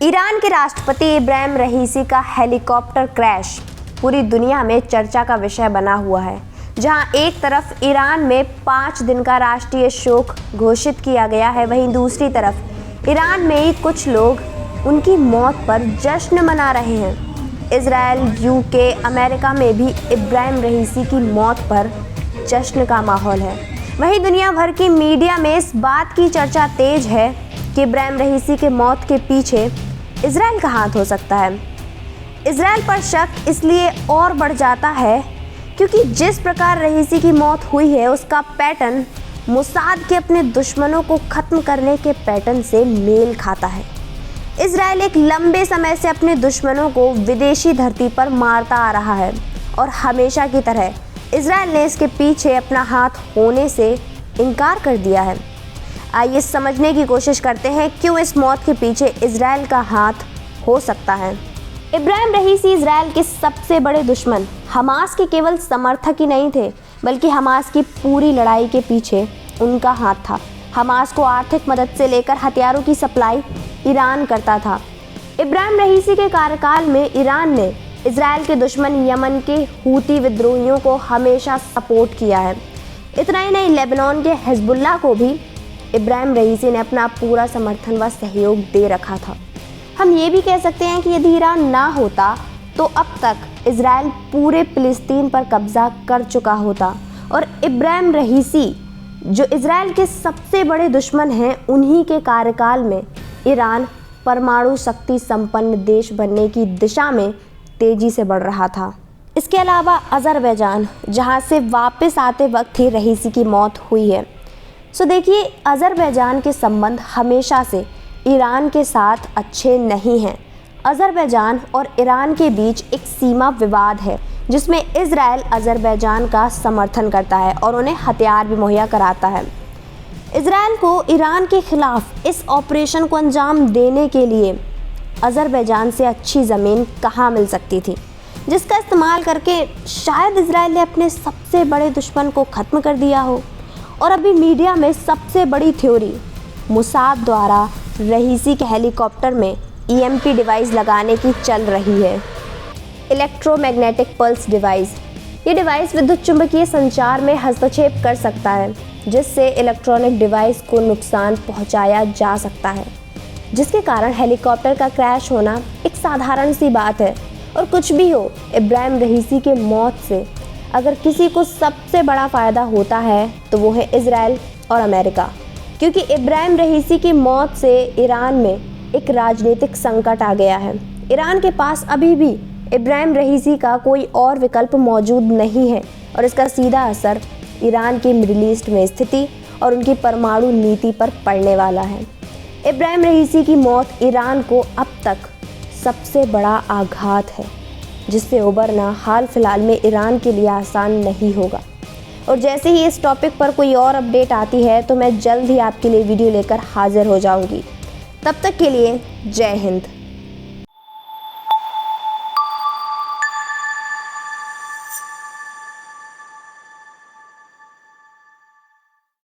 Iran के राष्ट्रपति इब्राहिम रईसी का हेलीकॉप्टर क्रैश पूरी दुनिया में चर्चा का विषय बना हुआ है। जहां एक तरफ ईरान में 5 दिन का राष्ट्रीय शोक घोषित किया गया है, वहीं दूसरी तरफ ईरान में ही कुछ लोग उनकी मौत पर जश्न मना रहे हैं। इजराइल, यूके, अमेरिका में भी इब्राहिम रईसी की मौत पर जश्न का माहौल है। वहीं दुनिया भर की मीडिया में इस बात की चर्चा तेज है कि इब्राहिम रईसी के मौत के पीछे इजराइल का हाथ हो सकता है। इजराइल पर शक इसलिए और बढ़ जाता है क्योंकि जिस प्रकार रईसी की मौत हुई है उसका पैटर्न मोसाद के अपने दुश्मनों को ख़त्म करने के पैटर्न से मेल खाता है। इजराइल एक लंबे समय से अपने दुश्मनों को विदेशी धरती पर मारता आ रहा है और हमेशा की तरह इजराइल ने इसके पीछे अपना हाथ होने से इनकार कर दिया है। आइए समझने की कोशिश करते हैं क्यों इस मौत के पीछे इजराइल का हाथ हो सकता है। इब्राहिम रईसी इजराइल के सबसे बड़े दुश्मन हमास के केवल समर्थक ही नहीं थे, बल्कि हमास की पूरी लड़ाई के पीछे उनका हाथ था। हमास को आर्थिक मदद से लेकर हथियारों की सप्लाई ईरान करता था। इब्राहिम रईसी के कार्यकाल में ईरान ने इजराइल के दुश्मन यमन के हूती विद्रोहियों को हमेशा सपोर्ट किया है। इतना ही नहीं, लेबनान के हिजबुल्लाह को भी इब्राहिम रईसी ने अपना पूरा समर्थन व सहयोग दे रखा था। हम ये भी कह सकते हैं कि यदि ईरान ना होता तो अब तक इजराइल पूरे फिलिस्तीन पर कब्जा कर चुका होता और इब्राहिम रईसी जो इजराइल के सबसे बड़े दुश्मन हैं, उन्हीं के कार्यकाल में ईरान परमाणु शक्ति संपन्न देश बनने की दिशा में तेजी से बढ़ रहा था। इसके अलावा अज़रबैजान, जहां से वापस आते वक्त ही रईसी की मौत हुई है। देखिए, अज़रबैजान के संबंध हमेशा से ईरान के साथ अच्छे नहीं हैं। अज़रबैजान और ईरान के बीच एक सीमा विवाद है जिसमें इजराइल अज़रबैजान का समर्थन करता है और उन्हें हथियार भी मुहैया कराता है। इजराइल को ईरान के खिलाफ इस ऑपरेशन को अंजाम देने के लिए अज़रबैजान से अच्छी ज़मीन कहाँ मिल सकती थी, जिसका इस्तेमाल करके शायद इजराइल ने अपने सबसे बड़े दुश्मन को ख़त्म कर दिया हो। और अभी मीडिया में सबसे बड़ी थ्योरी मोसाद द्वारा रईसी के हेलीकॉप्टर में EMP डिवाइस लगाने की चल रही है। Electromagnetic pulse device. ये डिवाइस विद्युत चुंबकीय संचार में हस्तक्षेप कर सकता है, जिससे इलेक्ट्रॉनिक डिवाइस को नुकसान पहुंचाया जा सकता है, जिसके कारण हेलीकॉप्टर का क्रैश होना एक साधारण सी बात है। और कुछ भी हो, इब्राहिम रईसी के मौत से अगर किसी को सबसे बड़ा फ़ायदा होता है तो वो है इजराइल और अमेरिका, क्योंकि इब्राहिम रईसी की मौत से ईरान में एक राजनीतिक संकट आ गया है। ईरान के पास अभी भी इब्राहिम रईसी का कोई और विकल्प मौजूद नहीं है और इसका सीधा असर ईरान की मिडिल ईस्ट में स्थिति और उनकी परमाणु नीति पर पड़ने वाला है। इब्राहिम रईसी की मौत ईरान को अब तक सबसे बड़ा आघात है, जिससे उबरना हाल फिलहाल में ईरान के लिए आसान नहीं होगा। और जैसे ही इस टॉपिक पर कोई और अपडेट आती है तो मैं जल्द ही आपके लिए वीडियो लेकर हाजिर हो जाऊंगी। तब तक के लिए जय हिंद।